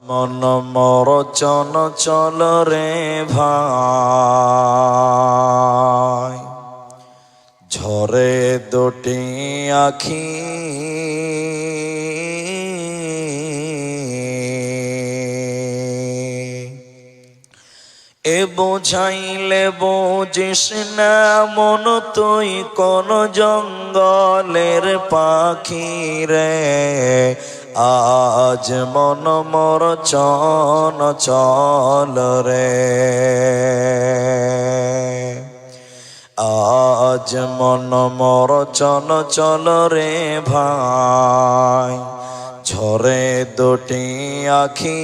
মন মর চন চল রে ভাই, ঝরে দুটি আখি এ বোঝাইলে বোঝিস না মন তুই কোন জঙ্গলের পাখি রে। আজ মন মর চন চল রে, আজ মন মর চন চল রে ভাই, ঝরে দুটি আখি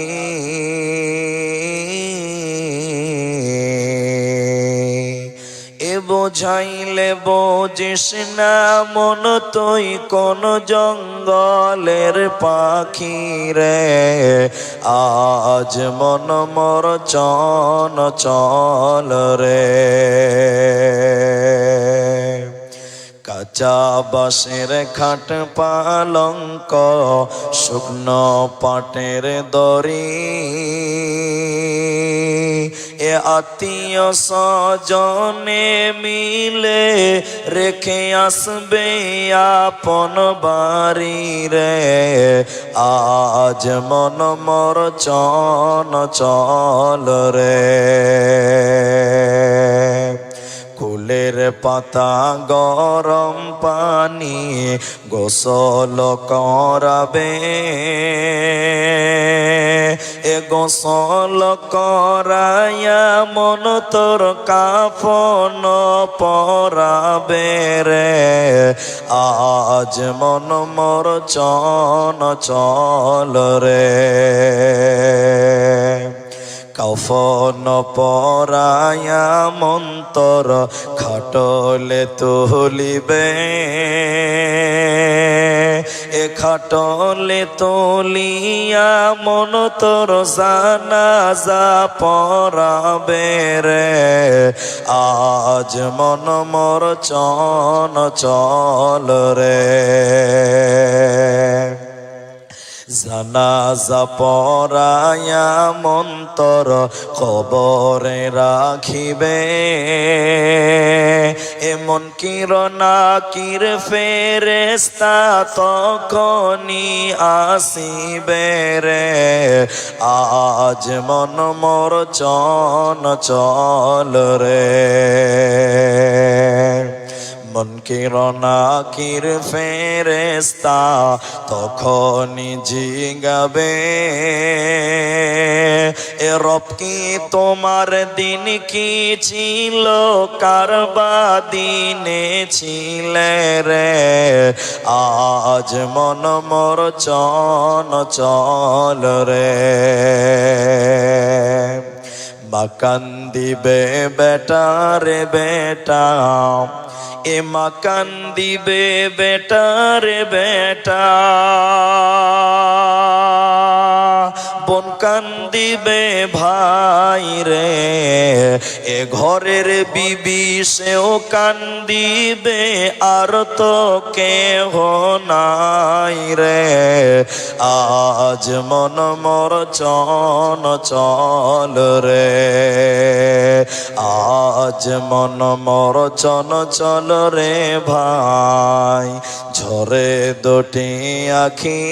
এ বোঝাইলে বোঝিস না মন তুই কোন জঙ্গলের পাখি রে। আজ মন মর চন চল রে, কাঁচা বাঁশের খাট পালঙ্ক শুকনো পাটের দড়ি, এ আত্মীয় স্বজনে মিলে রেখে আসবে আপন বাড়ি রে। আজ মন মর চন চল রে, কুলের পাতা গরম পানি গোসল করাবে, এ গোসল করাইয়া মন তোর কাফন পরাবে রে। আজ মন মর চন চল রে, কাফন পরায়া মন্তর খাটলে তুলিবে, এ খাটলে তুলিয়া মন তোর জানাজা পরাবে রে। আজ মন মর চন চল রে, জানাজা পরায়া মন্তর কবরে রাখিবে, এমন কিরনাকির ফেরেশতা তখনই আসিবে রে। আজ মন মর চন চল রে, মন কিরনাকির ফেরেশতা তখনই জিগাবে, এ রব কি তোমার দিন কি ছিল, কারবা দিনে ছিলে রে। আজ মন মর চন চল রে, মা কান্দিবে বেটা রে বেটা, এ মা কান্দিবে বেটা রে বেটা, বোন কান্দিবে ভাই রে, এ ঘরের বিবি সেও কান্দিবে আর তো কেহ নাই রে। আজ মন মর চন চল রে, আজ মন মর চন চল রে ভাই, ঝরে দুটি আখি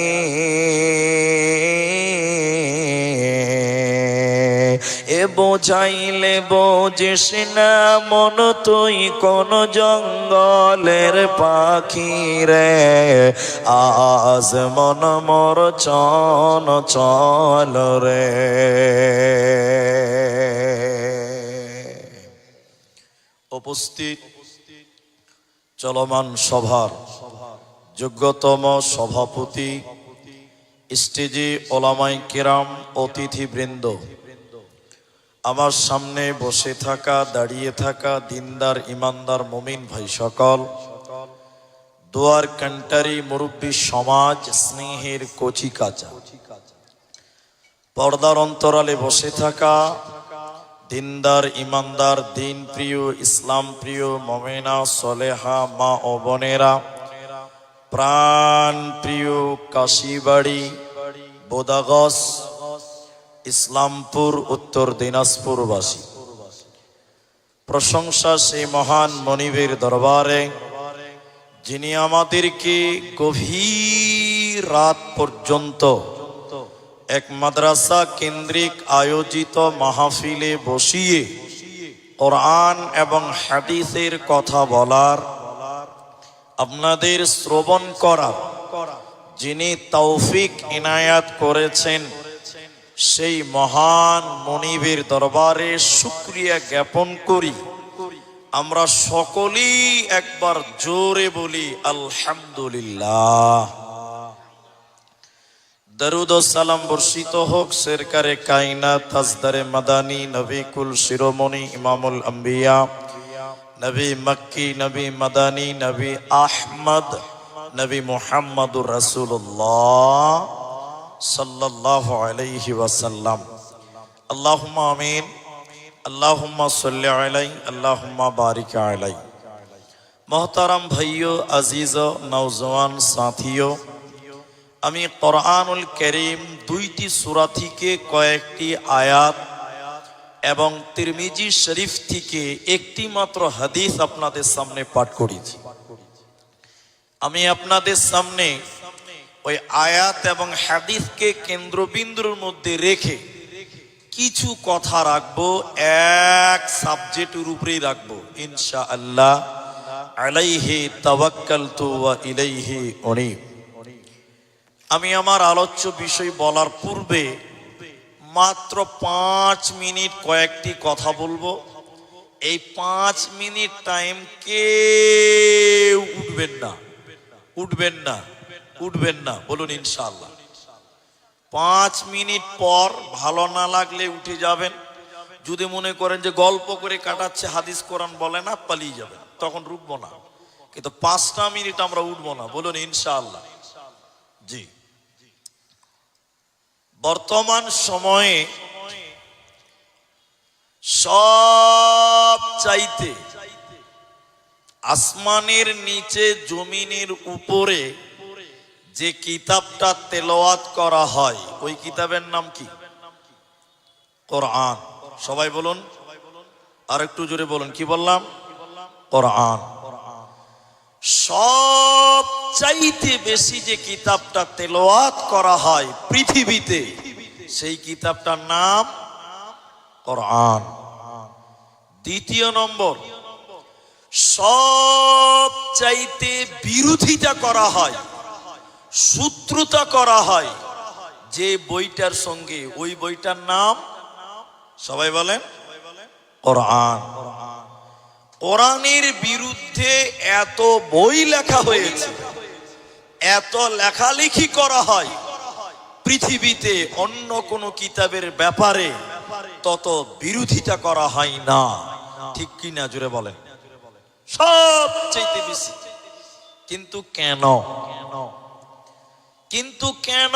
এ বোঝাইলে বোঝিস না মন তুই কোন জঙ্গলের পাখি রে। আজ মন মর চন চল রে। উপস্থিত চলমান সভার যোগ্যতম সভাপতি, স্টেজে ওলামায়ে কেরাম, অতিথিবৃন্দ, আমার সামনে বসে থাকা দাঁড়িয়ে থাকা দিনদার ইমানদার মুমিন ভাই সকল, দোয়ার কান্টারি মুরব্বী সমাজ, স্নেহের কচি কাঁচা, পর্দার অন্তরালে বসে থাকা দিনদার ইমানদার দিন প্রিয় ইসলাম প্রিয় মুমিনা সলেহা মা ও বোনেরা, প্রাণ প্রিয় কাশিবাড়ি বোদাগঞ্জ ইসলামপুর উত্তর দিনাজপুরবাসী। প্রশংসা সেই মহান মনিবের দরবারে, যিনি আমাদেরকে গভীর রাত পর্যন্ত এক মাদ্রাসা কেন্দ্রিক আয়োজিত মাহফিলে বসিয়ে কোরআন এবং হাদিসের কথা বলার, আপনাদের শ্রবণ করার যিনি তৌফিক ইনায়াত করেছেন, সেই মহান মনিবের দরবারে শুকরিয়া জ্ঞাপন করি। আমরা সকলেই একবার জোরে বলি আলহামদুলিল্লাহ। দরুদ ও সালাম বর্ষিত হোক সরকারে কায়নাত তাজদারে মাদানী নবী কুল শিরোমণি ইমামুল আম্বিয়া নবী মক্কি নবী মাদানী নবী আহমদ নবী মুহাম্মদুর রাসূলুল্লাহ সাল্লাল্লাহু আলাইহি ওয়াসাল্লাম। আল্লাহুম্মা আমিন। আল্লাহুম্মা সাল্লি আলাইহি আল্লাহুম্মা বারিক আলাইহি। মোহতারাম ভাইও, আজিজ নওজওয়ান সাথীও, আমি কোরআনুল কারীম 2টি সূরা থেকে কয়েকটি আয়াত এবং তিরমিজি শরীফ থেকে একটি মাত্র হাদিস আপনাদের সামনে পাঠ করেছি। আমি আপনাদের সামনে ওই আয়াত এবং হাদিসকে কেন্দ্রবিন্দুর মধ্যে রেখে কিছু কথা রাখবো, এক সাবজেক্টের উপরেই রাখবো ইনশাআল্লাহ। আলাইহি তাওয়াক্কালতু ওয়া ইলাইহি উনীব। আমি আমার আলোচ্য বিষয় বলার পূর্বে মাত্র 5 মিনিট কয়েকটি কথা বলবো। এই 5 মিনিট টাইম কেউ উঠবেন না, বলুন ইনশাআল্লাহ। 5 মিনিট পর ভালো না লাগলে উঠে যাবেন। যদি মনে করেন যে গল্প করে কাটাচ্ছে, হাদিস কোরআন বলে না, পালিয়ে যাবেন, তখন রুকবো না। কিন্তু 5টা মিনিট আমরা উঠবো না, বলুন ইনশাআল্লাহ। জি, বর্তমান সময়ে সব চাইতে আসমানের নিচে জমিনের উপরে যে কিতাবটা তেলাওয়াত করা হয়, ওই কিতাবের নাম কি? কোরআন। সবাই বলুন, আর একটু জোরে বলুন, কি বললাম? কোরআন। সব চাইতে বেশি যে কিতাবটা তেলাওয়াত করা হয় পৃথিবীতে, সেই কিতাবটার নাম কোরআন। দ্বিতীয় নম্বর, সব চাইতে বিরোধিতা করা হয়, শত্রুতা করা হয় যে বইটার সঙ্গে, ওই বইটার নাম সবাই বলেন কোরআন। কোরআনের বিরুদ্ধে এত বই লেখা হয়েছে, এত লেখালেখি করা হয় পৃথিবীতে, অন্য কোন কিতাবের ব্যাপারে তত বিরোধিতা করা হয় না। ঠিক কি না? জোরে বলেন। সবচেয়ে বেশি। কিন্তু কেন?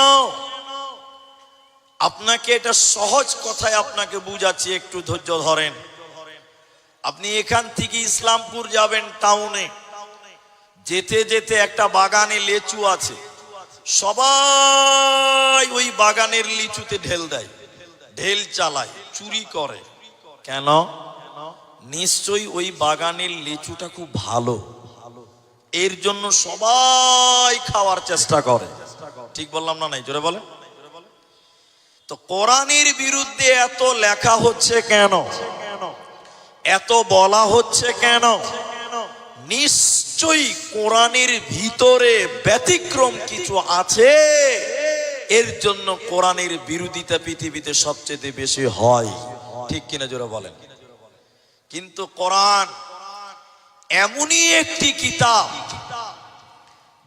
আপনাকে এটা সহজ কথায় আপনাকে বুঝাচ্ছি, একটু ধৈর্য ধরেন। আপনি এখান থেকে ইসলামপুর যাবেন টাউনে, যেতে যেতে একটা বাগানে লিচু আছে, সবাই ওই বাগানের লিচুতে ঢেল দেয়, ঢেল চালায়, চুরি করে। কেন? নিশ্চয়ই ওই বাগানের লিচুটা খুব ভালো, এর জন্য সবাই খাওয়ার চেষ্টা করে। ঠিক বললাম না? নাই, জোরে বলেন। তো কোরআনের বিরুদ্ধে এত লেখা হচ্ছে কেন? এত বলা হচ্ছে কেন? নিশ্চয়ই কোরআনের ভিতরে ব্যতিক্রম কিছু আছে, এর জন্য কোরআনের বিরোধিতা পৃথিবীতে সবচেয়ে বেশি হয়। ঠিক কিনা? জোরে বলেন। কিন্তু কোরআন এমনই একটি কিতাব,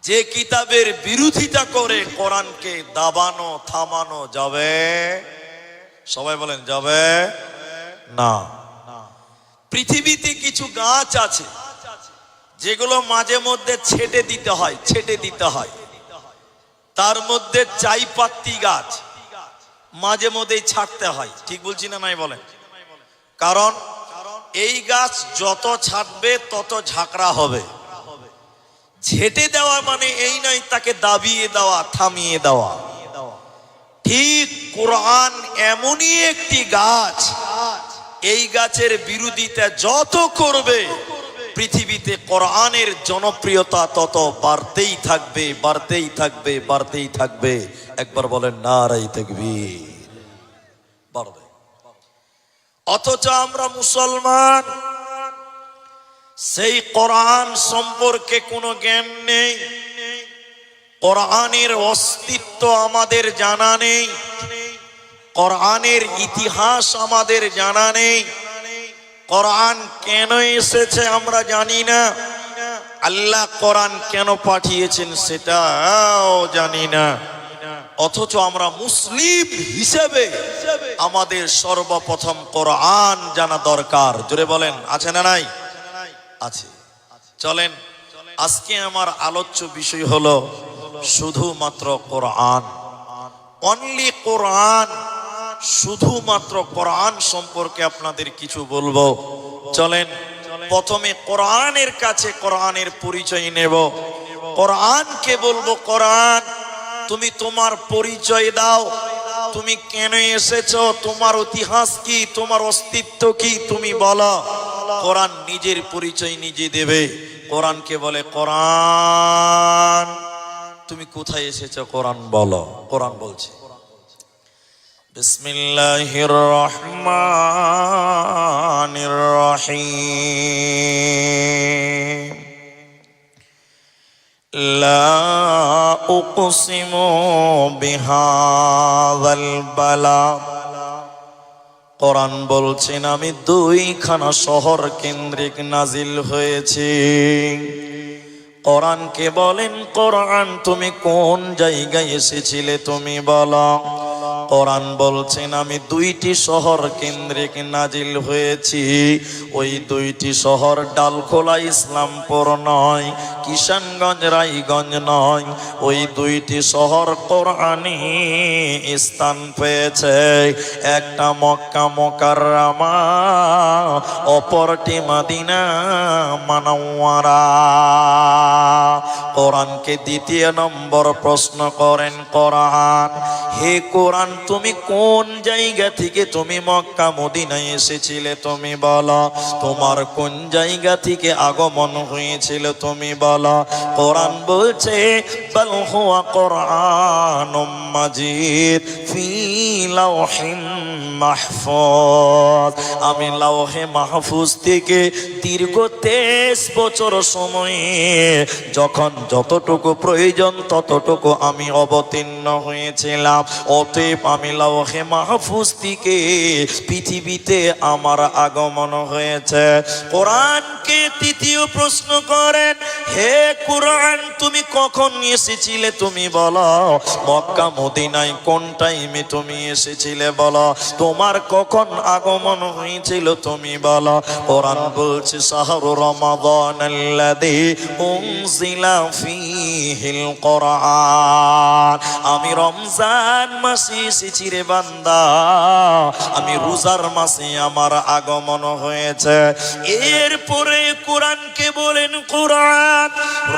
যে কিতাবের বিরোধিতা করে কোরআনকে দাবানো থামানো যাবে? সবাই বলেন যাবে না। পৃথিবীতে কিছু গাছ আছে যেগুলো মাঝে মধ্যে ছেটে দিতে হয়। তার মধ্যে চাইপাত্তি গাছ মাঝে মধ্যেই ছাঁটতে হয়। ঠিক বলছি না? নাই বলেন। কারণ এই গাছ যত ছাঁটবে তত ঝাঁকড়া হবে। ঝেঁটে দেওয়া মানে এই নয় তাকে দাবিয়ে দেওয়া, থামিয়ে দেওয়া। ঠিক কোরআন এমনই একটি গাছ, এই গাছের বিরোধিতা যত করবে পৃথিবীতে কোরআনের জনপ্রিয়তা তত বাড়তেই থাকবে, বাড়তেই থাকবে, বাড়তেই থাকবে। একবার বলেন নারায়ে তাকবীর। বাড়বে। অথচ আমরা মুসলমান, সেই কোরআন সম্পর্কে কোনো জ্ঞান নেই, কোরআনের অস্তিত্ব আমাদের জানা নেই, কোরআনের ইতিহাস আমাদের জানা নেই, কোরআন কেন এসেছে আমরা জানি না, আল্লাহ কোরআন কেন পাঠিয়েছেন সেটাও জানি না। অথচ আমরা মুসলিম হিসেবে আমাদের সর্বপ্রথম কোরআন জানা দরকার। জোরে বলেন আছে না নাই? আছে। চলেন, আজকে আমার আলোচ্য বিষয় হলো শুধুমাত্র কোরআন, অনলি কোরআন। শুধুমাত্র কোরআন সম্পর্কে আপনাদের কিছু বলবো। চলেন, প্রথমে কোরআনের কাছে কোরআনের পরিচয় নেব। কোরআনকে বলবো, কোরআন তুমি তোমার পরিচয় দাও, তুমি কেন এসেছো, তোমার ইতিহাস কি, তোমার অস্তিত্ব কি, তুমি বলো। কোরআন নিজের পরিচয় নিজে দেবে। কোরআনকে বলে, কোরআন তুমি কোথায় এসেছো, কোরআন বলো। কোরআন বলছে, বিসমিল্লাহির রহমানির রহিম, লা উকসিমু বিহাযাল বালাদ। কোরআন বলছেন আমি দুইখানা শহর কেন্দ্রিক নাজিল হয়েছি। কোরআনকে বলেন, কোরআন তুমি কোন জায়গায় এসেছিলে তুমি বলো। কোরআন বলছেন আমি দুইটি শহর কেন্দ্রিক নাজিল হয়েছি। ওই দুইটি শহর ডালখোলা ইসলামপুর নয়, কিষানগঞ্জ রায়গঞ্জ নয়। ওই দুইটি শহর কোরআনে স্থান পেয়েছে। একটা মক্কা মুকাররমা, অপরটি মদিনা মুনাওয়ারা। কোরআনকে দ্বিতীয় নম্বর প্রশ্ন করেন কোরআন, হে কোরআন তুমি কোন জায়গা থেকে তুমি মক্কা মদিনায় এসেছিলে তুমি বলো। তোমার কোন জায়গা থেকে আগমন হয়েছিল তুমি বলো। কোরআন বলছে, বাল হুয়া কোরআনুম মাজিদ ফি লাওহিম মাহফুজ। আমি লাওহে মাহফুজ থেকে দীর্ঘ 23 বছর সময়ে যখন যতটুকু প্রয়োজন ততটুকু আমি অবতীর্ণ হয়েছিলাম। অতএব আমি লাওহে মাহফুজ থেকে পৃথিবীতে আমার আগমন হয়েছে। কোরআনকে তৃতীয় প্রশ্ন করেন, হে কোরআন তুমি কখন এসেছিলে তুমি বলো। মক্কা মদিনায় কোন টাইমে তুমি এসেছিলে বলো। তোমার কখন আগমন হয়েছিল তুমি বলো। কোরআন বলছে, শাহরু রমাদানাল্লাযী উনজিলা ফীহিল কোরআন। আমি রমজান মাসে এসেছি রে বান্দা, আমি রোজার মাসে আমার আগমন হয়েছে। এরপরে কোরআনকে বলেন, কোরআন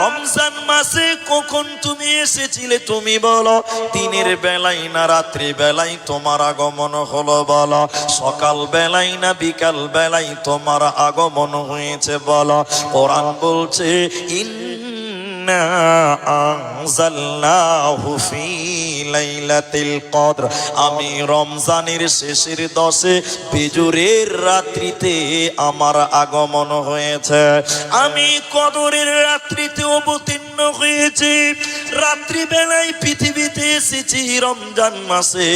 রমজান মাসে কখন তুমি এসেছিলে তুমি বলো। দিনের বেলায় না রাত্রি বেলায় তোমার আগমন হলো বলো। সকাল বেলায় না বিকাল বেলায় তোমার আগমন হয়েছে বলো। কোরআন বলছে, ইন্না আনজালনাহু ফী লাইলাতিল কদর। আমি রমজানের শেষের 10 বিজুরের রাত্রিতে আমার আগমন হয়েছে। আমি কদরের রাত্রিতে অবতীর্ণ হয়েছি। রাত্রি বেলায় পৃথিবীতে এসেছি রমজান মাসে।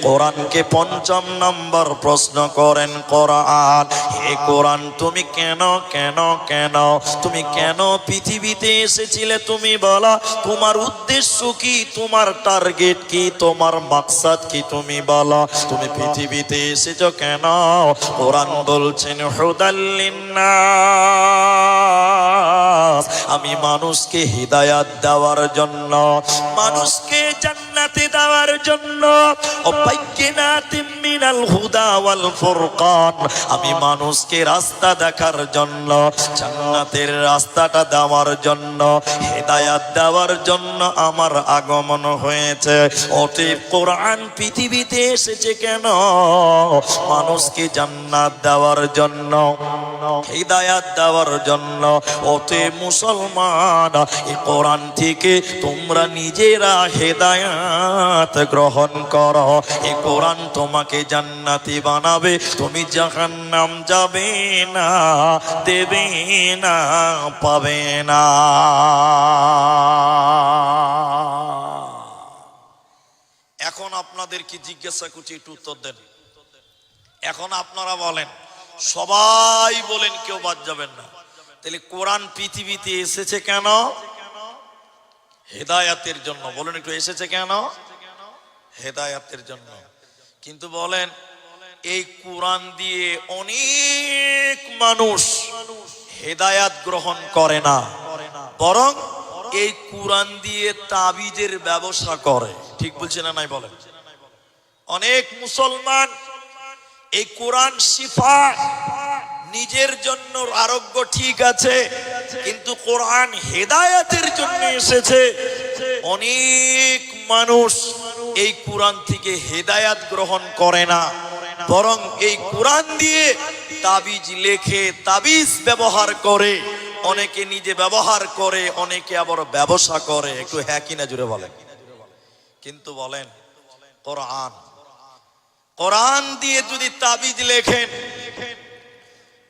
কোরআনকে 5ম নম্বর প্রশ্ন করেন কোরআন, হে কোরআন তুমি কেন কেন কেন তুমি কেন পৃথিবীতে এসেছিলে তুমি বলো। তোমার উদ্দেশ্য কি, তোমার টার্গেট কি, তোমার মাকসাদ কি তুমি বলো। তুমি পৃথিবীতে এসেছো কেন। কোরআন বলছেন, হুদাল লিন্নাস। আমি মানুষকে হিদায়াত দেওয়ার জন্য, মানুষকে জান্নাতে দেওয়ার দেওয়ার জন্য, ও বাইয়িনাতিম মিনাল হুদা ওয়াল ফুরকান, আমি মানুষকে রাস্তা দেখার জন্য, জান্নাতের রাস্তাটা দেওয়ার জন্য, হেদায়াত দেওয়ার জন্য আমার আগমন হয়েছে। অতএব কোরআন পৃথিবীতে এসেছে কেন? মানুষকে জান্নাত দেওয়ার জন্য, হিদায়াত দেওয়ার জন্য। অতএব মুসলমান, এই কোরআন থেকে তোমরা নিজেরা হেদায়াত গ্রহণ করো। এই কোরআন তোমাকে জান্নাতি বানাবে, তুমি জাহান্নাম যাবে না, দেবে না, পাবে না। এখন আপনাদের কি জিজ্ঞাসা করছি, একটু উত্তর দেন। এখন আপনারা বলেন, সবাই বলেন, কেউ বাদ যাবেন না। তাহলে কোরআন পৃথিবীতে এসেছে কেন? হেদায়াতের জন্য। বলেন একটু, এসেছে কেন? হেদায়াতের জন্য। কিন্তু বলেন, এই কোরআন দিয়ে অনেক মানুষ হেদায়াত গ্রহণ করে না, বরং এই কোরআন দিয়ে তাবিজের ব্যবসা করে। ঠিক বলছে না নাই? বলেন। অনেক মুসলমান এই কোরআন শিফা, নিজের জন্য আরোগ্য ঠিক আছে, কিন্তু কোরআন হেদায়াতের জন্য এসেছে। অনেক মানুষ এই কোরআন থেকে হেদায়াত গ্রহণ করে না, বরং এই কোরআন দিয়ে তাবিজ লেখে, তাবিজ ব্যবহার করে। অনেকে নিজে ব্যবহার করে, অনেকে আবার ব্যবসা করে। একটু হ্যাঁ কিনা জুড়ে বলেন। কিন্তু বলেন, কোরআন দিয়ে যদি তাবিজ লেখেন,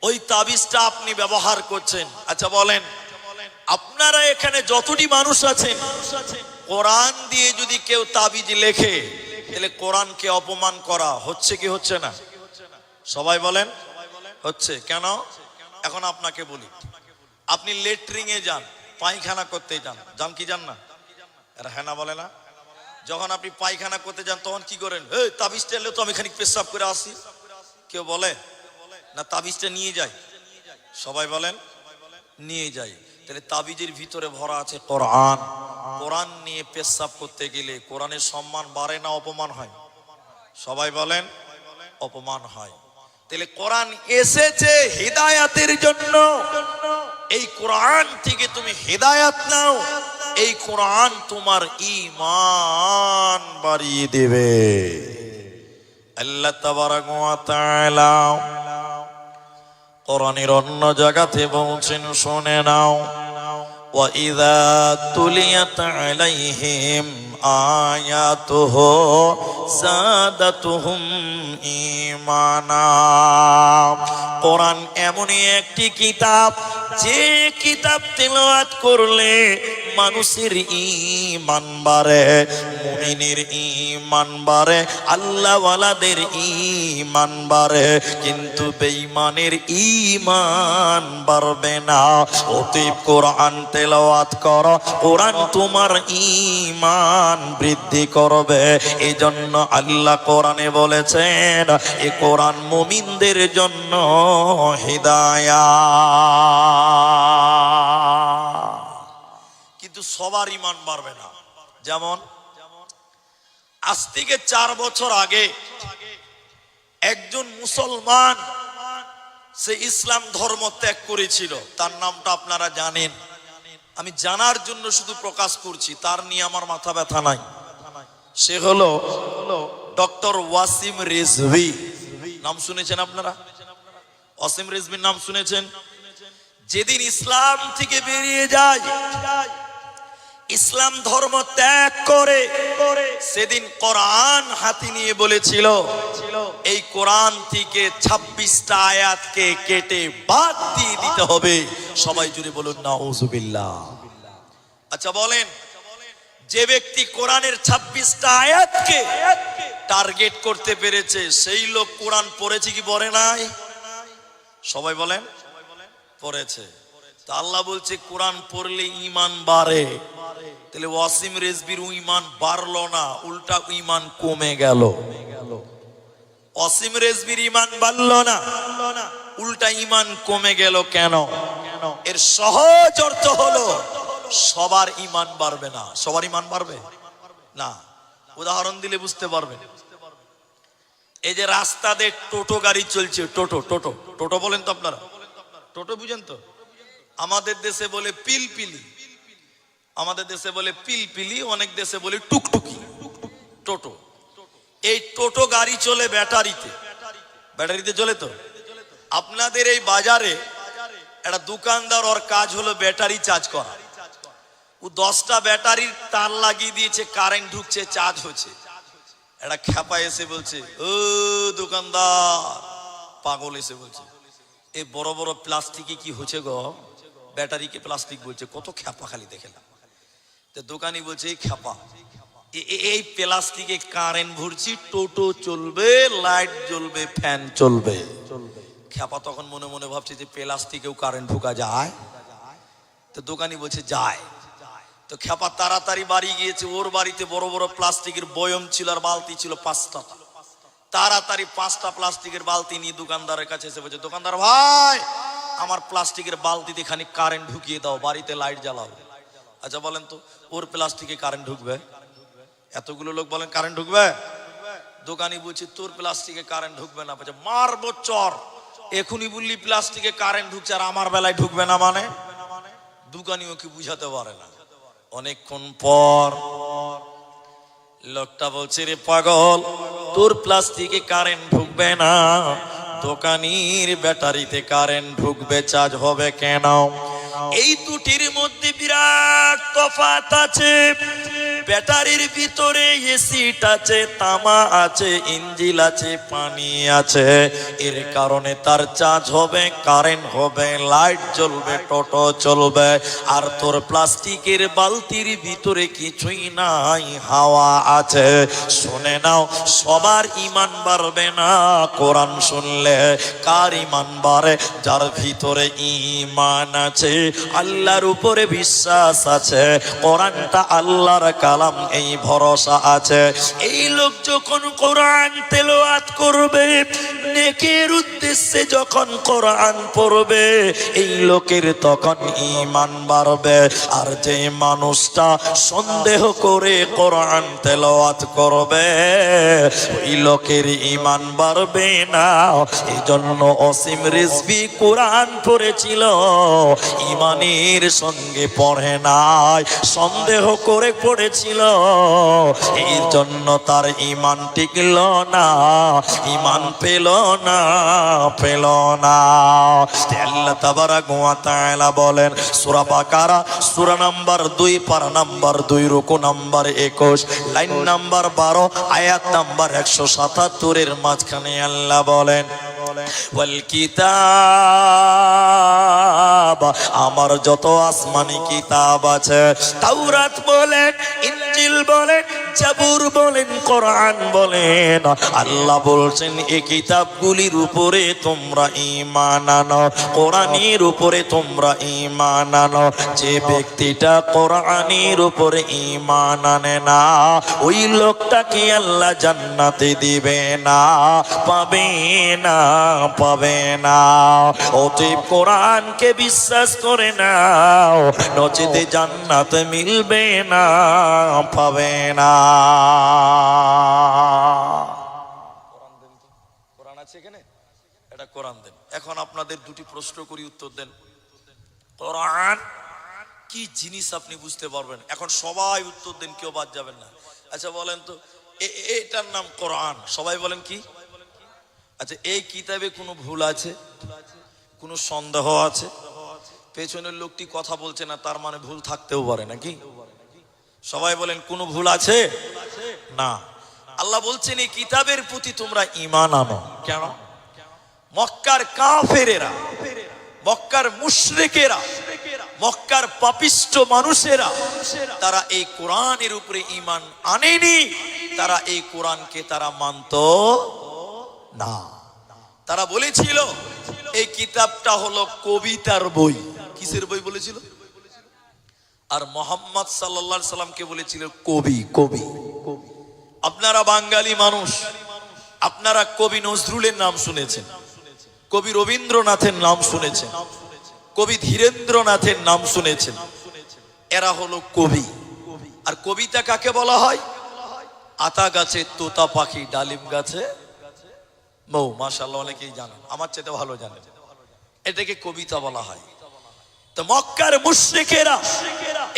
ওই তাবিজটা আপনি ব্যবহার করছেন। আচ্ছা বলেন, আপনারা এখানে যতটি মানুষ আছেন, কোরআন দিয়ে যদি কেউ তাবিজ লেখে, তাহলে কোরআনকে অপমান করা হচ্ছে কি হচ্ছে না? সবাই বলেন, হচ্ছে। কেন? এখন আপনাকে বলি, আপনি লেট্রিনে যান, পায়খানা করতে যান, যান কি যান না? এরা হ্যাঁ না বলে না? যখন আপনি পায়খানা করতে যান, তখন কি করেন? এই তাবিজটা এলে তো আমি খানিক পেশাব করে আসি। কেউ বলে না? তাবিজটা নিয়ে যাই। সবাই বলেন, নিয়ে যাই। তাহলে তাবিজের ভিতরে ভরা আছে কোরআন। কোরআন নিয়ে পেশাব করতে গেলে কোরআনের সম্মান বাড়ে না অপমান হয়? সবাই বলেন, অপমান হয়। তাহলে কোরআন এসেছে হিদায়াতের জন্য। এই কোরআন থেকে তুমি হিদায়াত নাও, এই কোরআন তোমার ঈমান বাড়িয়ে দেবে। আল্লাহ তাবারাক ওয়া তাআলা কোরআনের অন্য জায়গাতে বলছেন, শুনে নাও, ওয়া ইযা তুলিয়াত আলাইহিম আয়াতুহু যাদাতুহুম ঈমানা। কোরআন এমনই একটি কিতাব, যে কিতাব তেলাওয়াত করলে মানুষের ঈমান বাড়ে, মুমিনের ঈমান বাড়ে, আল্লাহওয়ালাদের ঈমান বাড়ে, কিন্তু বেঈমানের ঈমান বাড়বে না। অতএব কোরআন তেলাওয়াত করো, কোরআন তোমার ঈমান বৃদ্ধি করবে। এই জন্য আল্লাহ কোরআনে বলেছেন, এই কোরআন মুমিনদের জন্য হিদায়াত। কিন্তু সবার ঈমান বাড়বে না। যেমন আজ থেকে 4 বছর আগে একজন মুসলমান, সে ইসলাম ধর্ম ত্যাগ করেছিল। তার নামটা আপনারা জানেন, আমি জানার জন্য শুধু প্রকাশ করছি, তার নিয়ে আমার মাথা ব্যথা নাই। সে হলো ডক্টর ওয়াসিম রিজভী। নাম শুনেছেন আপনারা? ওয়াসিম রিজভীর নাম শুনেছেন? যেদিন ইসলাম থেকে বেরিয়ে যায়, ইসলাম ধর্ম ত্যাগ করে, সেদিন কোরআন হাতে নিয়ে বলেছিল, এই কোরআন থেকে 26টা আয়াতকে কেটে বাদ দিয়ে দিতে হবে। সবাই জুড়ে বলুন নাউজুবিল্লাহ। আচ্ছা বলেন, যে ব্যক্তি কোরআনের 26টা আয়াতকে টার্গেট করতে পেরেছে, সেই লোক কোরআন পড়েছে কি পড়ে নাই? সবাই বলেন, পড়েছে। তা আল্লাহ বলছে কোরআন পড়লে ঈমান বাড়ে। তাহলে ওয়াসিম রিজভীর ঈমান বাড়লো না, উল্টা ঈমান কমে গেল। ওয়াসিম রিজভীর ঈমান বাড়লো না, উল্টা ঈমান কমে গেল। কেন? এর সহজ অর্থ হলো, সবার ঈমান বাড়বে না। সবার ঈমান বাড়বে না। উদাহরণ দিলে বুঝতে পারবেন। এই যে রাস্তাতে টোটো গাড়ি চলছে, টোটো টোটো টোটো বলেন তো আপনারা, টোটো বুঝেন তো? আমাদের দেশে বলে পিলপিলি, আমাদের দেশে বলে পিলপিলি, অনেক দেশে বলে টুকটুকি। টোটো, এই টোটো গাড়ি চলে ব্যাটারিতে, ব্যাটারিতে চলে তো। আপনাদের এই বাজারে একটা দোকানদার, ওর কাজ হলো ব্যাটারি চার্জ করা। ও 10টা ব্যাটারির তার লাগিয়ে দিয়েছে, কারেন্ট ঢুকছে, চার্জ হচ্ছে। একটা খ্যাপা এসে বলছে, ও দোকানদার, পাগল এসে বলছে, এই বড় বড় প্লাস্টিকে কি হচ্ছে গো? ব্যাটারিকে প্লাস্টিক বলছে, কত খ্যাপা খালি দেখলাম। তো দোকানি বলছে, এই খ্যাপা, এই প্লাস্টিকে কারেন্ট ভরছি, টোটো চলবে, লাইট জ্বলবে, ফ্যান চলবে। খ্যাপা তখন মনে মনে ভাবছে যে প্লাস্টিকেও কারেন্ট ঢোকা যায়? তো দোকানি বলছে যায়। তো খ্যাপা তাড়াতাড়ি বাড়ি গিয়েছে, ওর বাড়িতে বড় বড় প্লাস্টিকের বয়ম ছিল আর বালতি ছিল 5টা। তাড়াতাড়ি 5টা প্লাস্টিকের বালতি নিয়ে দোকানদারের কাছে এসে বলছে, দোকানদার ভাই, আমার প্লাস্টিকের বালতিতে খানিক কারেন্ট ঢুকিয়ে দাও, বাড়িতে লাইট জ্বালাও। আচ্ছা বলেন তো, ওর প্লাস্টিকে কারেন্ট ঢুকবে? এতগুলো লোক বলেন কারেন্ট ঢুকবে? দোকানি বলছে, তোর প্লাস্টিকে কারেন্ট ঢুকবে না। বলছে, মারবো চর, এখনই বললি প্লাস্টিকে কারেন্ট ঢুকছে আর আমার বেলায় ঢুকবে না মানে? দোকানিও কি বুঝাতে পারে না। অনেকক্ষণ পর লোকটা বলছে, রে পাগল, তোর প্লাস্টিকে কারেন্ট ঢুকবে না, দোকানির ব্যাটারিতে কারেন্ট ঢুকবে, চার্জ হবে কেন? এই দুটির মধ্যে বিরাট তফাৎ আছে। ব্যাটারির ভিতরে এসিড আছে, তামা আছে, ইঞ্জিন আছে, পানি আছে, এর কারণে তার চার্জ হবে, কারেন্ট হবে, লাইট জ্বলবে, টোটো চলবে। আর তোর প্লাস্টিকের বালতির ভিতরে কিছুই নাই, হাওয়া আছে। শুনে নাও, সবার ঈমান বাড়বে না কোরআন শুনলে। কার ঈমান বাড়ে? যার ভিতরে ঈমান আছে, আল্লাহর উপরে বিশ্বাস আছে, কোরআনটা আল্লাহর কালাম, এই ভরসা আছে। এই লোক যখন কোরআন তেলাওয়াত করবে, নেকের উদ্দেশ্যে যখন কোরআন পড়বে, এই লোকের তখন ঈমান বাড়বে। আর যে মানুষটা সন্দেহ করে কোরআন তেলাওয়াত করবে, ওই লোকের ঈমান বাড়বে না। এই জন্য অসীম রিজভী কোরআন পড়েছিল, ঈমানের সঙ্গে পড়ে নাই, সন্দেহ করে পড়েছিল, এই জন্য তার ঈমান টিকল না, ঈমান পেল না, পেল না। আল্লাহ তাবারাক ওয়া তাআলা বলেন সূরা বাকারা, সূরা নাম্বার 2, পারা নাম্বার 2, রুকু নাম্বার 21, লাইন নাম্বার 12, আয়াত নাম্বার 177 এর মাঝখানে আল্লাহ বলেন, ওয়াল কিতাব, আমার যত আসমানি কিতাব আছে, তাওরাত বলেন, ইনজিল বলেন, জাবুর বলেন, কোরআন বলেন, আল্লাহ বলছেন এই কিতাবগুলির উপরে তোমরা ঈমান আনো, কোরআনের উপরে তোমরা ঈমান আনো। যে ব্যক্তিটা কোরআনের উপরে ঈমান আনে না, ওই লোকটাকে আল্লাহ জান্নাতে দিবে না, পাবে না, পাবে না। অতএব কোরআনকে বিশ্বাস করে নাও, নচেতে জান্নাত মিলবে না, পাবে না। কোরআন আছে এখানে, এটা কোরআন দেন। এখন আপনাদের দুটি প্রশ্ন করি, উত্তর দেন। কোরআন কি জিনিস আপনি বুঝতে পারবেন। এখন সবাই উত্তর দেন, কেউ বাদ যাবেন না। আচ্ছা বলেন তো, এটার নাম কোরআন, সবাই বলেন কি? আচ্ছা, এই কিতাবে কোনো ভুল আছে? কোনো সন্দেহ আছে? পেছনের লোকটি কথা বলছে না, তার মানে ভুল থাকতেও পারে নাকি? সবাই বলেন, কোনো ভুল আছে না। আল্লাহ বলছেন এই কিতাবের প্রতি তোমরা ঈমান আনো। কেন? মক্কার কাফেরেরা, মক্কার মুশরিকেরা, মক্কার পাপিষ্ঠ মানুষেরা, তারা এই কোরআনের উপরে ঈমান আনেনি। তারা এই কোরআনকে তারা মানত না। তারা বলেছিল এই কিতাবটা হলো কবিতার বই। কিসের বই বলেছিল? আর মোহাম্মদ সাল্লাল্লাহু আলাইহি সাল্লামকে বলেছিল কবি। কবি, আপনারা বাঙালি মানুষ, আপনারা কবি নজরুলের নাম শুনেছেন, কবি রবীন্দ্রনাথের নাম শুনেছেন, কবি ধীরেন্দ্রনাথের নাম শুনেছেন। এরা হলো কবি। আর কবিতা কাকে বলা হয়? আতা গাছে তোতা পাখি, ডালিম গাছে মৌ। মাশাআল্লাহ, অনেকেই জানেন, আমার চেয়ে ভালো জানেন। এটাকে কবিতা বলা হয়। তো মক্কার মুশরিকেরা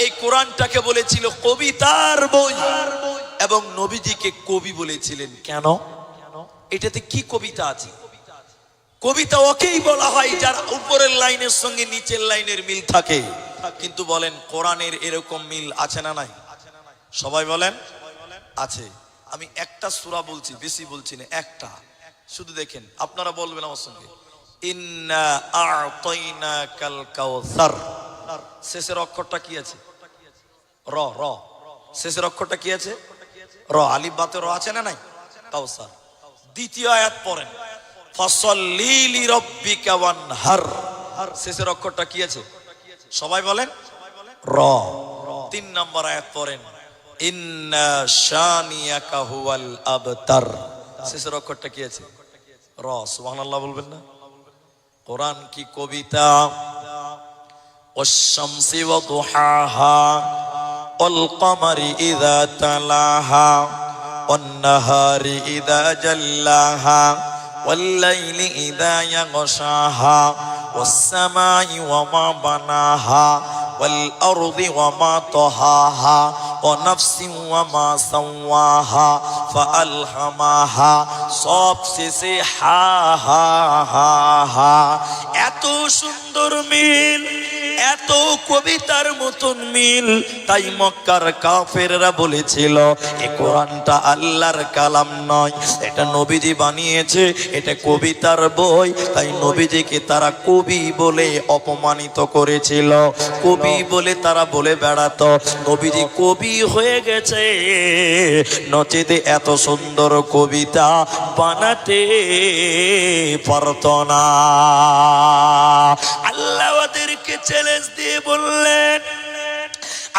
এই কোরআনটাকে বলেছিল কবিতার বই, এবং নবীজিকে কবি বলেছিলেন। কেন? এটাতে কি কবিতা আছে? কবিতা ওকেই বলা হয় যার উপরের লাইনের সঙ্গে নিচের লাইনের মিল থাকে। কিন্তু বলেন কোরআনের এরকম মিল আছে না নাই? সবাই বলেন আছে। আমি একটা সূরা বলছি, বেশি বলছি না, একটা শুধু দেখেন, আপনারা বলবেন আমার সঙ্গে, ইন্না আ'তাইনাকাল কাউসার। শেষের অক্ষরটা কি আছে? র। র শেষের অক্ষরটা কি আছে? র। আলিফ বাতে র আছে না নাই? কাউসার। দ্বিতীয় আয়াত পড়েন, ফাসাল্লি লিরাব্বিকা ওয়ানহার। শেষের অক্ষরটা কি আছে? সবাই বলেন র। 3 নম্বর আয়াত পড়েন, ইন্না শানিয়াকা হুয়াল আবতার। শেষের অক্ষরটা কি আছে? র। সুবহানাল্লাহ বলবেন না? কোরআন কি কবিতা? ওয়াশ-শামসি ওয়া দুহাহা ওয়াল কমারি ইযা তালাহা ওয়ান নাহারি ইযা জাল্লাহা ওয়াল লাইলি ইযা ইয়াগশাহা ওয়াস সামাই ওয়া মা বানাহা ওয়াল আরদি ওয়া মা তাহাহা ওয়া নাফসিন ওয়া মা সাওয়াহা ফাআলহামাহা। সব শেষে হা হা হা হা। এত সুন্দর মিল, এত কবিতার মতন মিল। তাই মক্কার কাফেররা বলেছিল এই কোরআনটা আল্লাহর কালাম নয়, এটা নবীজি বানিয়েছে, এটা কবিতার বই। তাই নবীজিকে তারা কবি বলে অপমানিত করেছিল। কবি বলে তারা বলে বেড়াতো নবীজি কবি হয়ে গেছে, নচেতে এত সুন্দর কবিতা বানাতে পারত না। আল্লাহ ওদেরকে চ্যালেঞ্জ দিয়ে বললেন,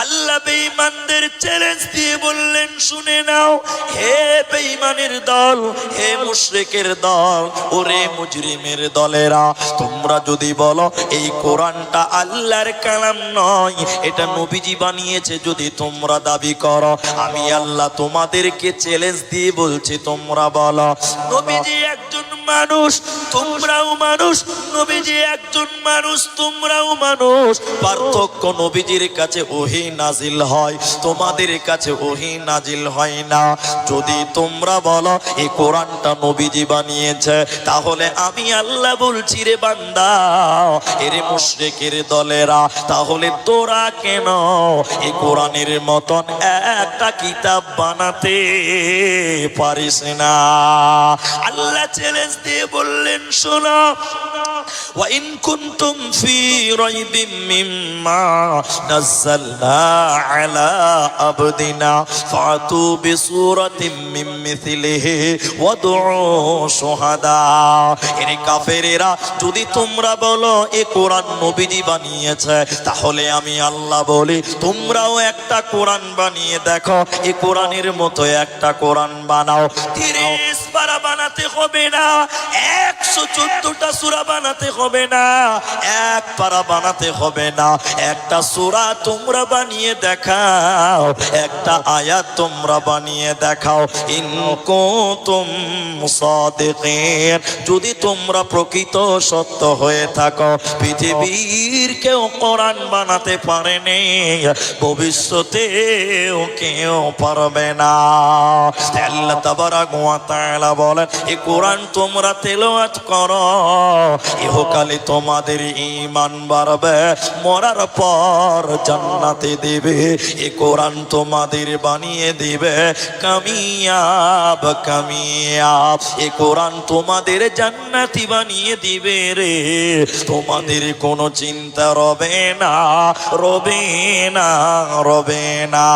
আল্লাহ বেঈমানদের চ্যালেঞ্জ দিয়ে বললেন, শুনে নাও হে বেঈমানের দল, হে মুশরিকের দল, ওরে মুজরিমের দলেরা, তোমরা যদি বলো এই কোরআনটা আল্লাহর কালাম নয়, এটা নবীজি বানিয়েছে, যদি তোমরা দাবি করো, আমি আল্লাহ তোমাদেরকে চ্যালেঞ্জ দিয়ে বলছি, তোমরা বলো নবীজি একজন মানুষ, তোমরাও মানুষ, নবীজি একজন মানুষ, তোমরাও মানুষ। পার্থক্য নবীজির কাছে ওহী নাজিল হয়, তোমাদের কাছে ওহী নাজিল হয় না। যদি তোমরা বলো এই কোরআনটা নবীজি বানিয়েছে, তাহলে আমি আল্লাহ বলছি রে বান্দা, এরে মুশরিকের দলেরা, তাহলে তোরা কেন এই কোরআনের মতন একটা কিতাব বানাতে পারিস না? আল্লাহ চ্যালেঞ্জ দিয়ে বললেন, শোনো, ওয়া ইন কুনতুম ফি রাইবিম মিম্মা নাযালনা আলা আবদিনা ফাতু বিসূরাতিম মিন মিথলিহি ওয়াদউ শুহাদা। এরে কাফেরেরা, যদি তোমরা বলো এই কোরআন নবীজি বানিয়েছে, তাহলে আমি আল্লাহ বলি তোমরাও একটা কোরআন বানিয়ে দেখো, এই কোরআনের মতো একটা কোরআন বানাও। 30 পারা বানাতে হবে না, 114টা সূরা বানাতে হবে না, এক পারা বানাতে হবে না, একটা সূরা তোমরা বানিয়ে দেখাও, একটা আয়াত তোমরা বানিয়ে দেখাও। ইন কুনতুম সাদিকিন, যদি তোমরা প্রকৃত সত্য হয়ে থাকো। পৃথিবীর কেউ কোরআন বানাতে পারেনি, ভবিষ্যতেও কেউ পারবে না। আল্লাহ তাবারাক ওয়া তাআলা বলেন, এই কোরআন তোমরা তেলাওয়াত করো, ইহকালে তোমাদের ঈমান বাড়বে, মরার পর জান্নাতে দেবে। এই কোরআন তোমাদের বানিয়ে দিবে কামিয়াব কামিয়াব, এই কোরআন তোমাদের জান্নাতি বানিয়ে দিবে রে। তোমাদের কোনো চিন্তা রবে না, রবে না, রবে না।